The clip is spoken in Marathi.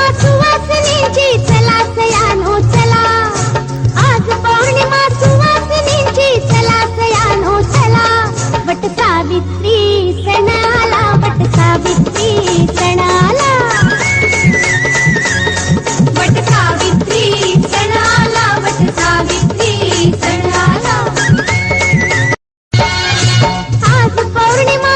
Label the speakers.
Speaker 1: पौर्णिमा सुवासिनीची चला सयानो चला, आज पौर्णिमा सुवासिनीची चला सयानो चला. वट सावित्री सणाला, वट सावित्री सणाला, वट सावित्री सणाला, वट सावित्री सणाला. आज पौर्णिमा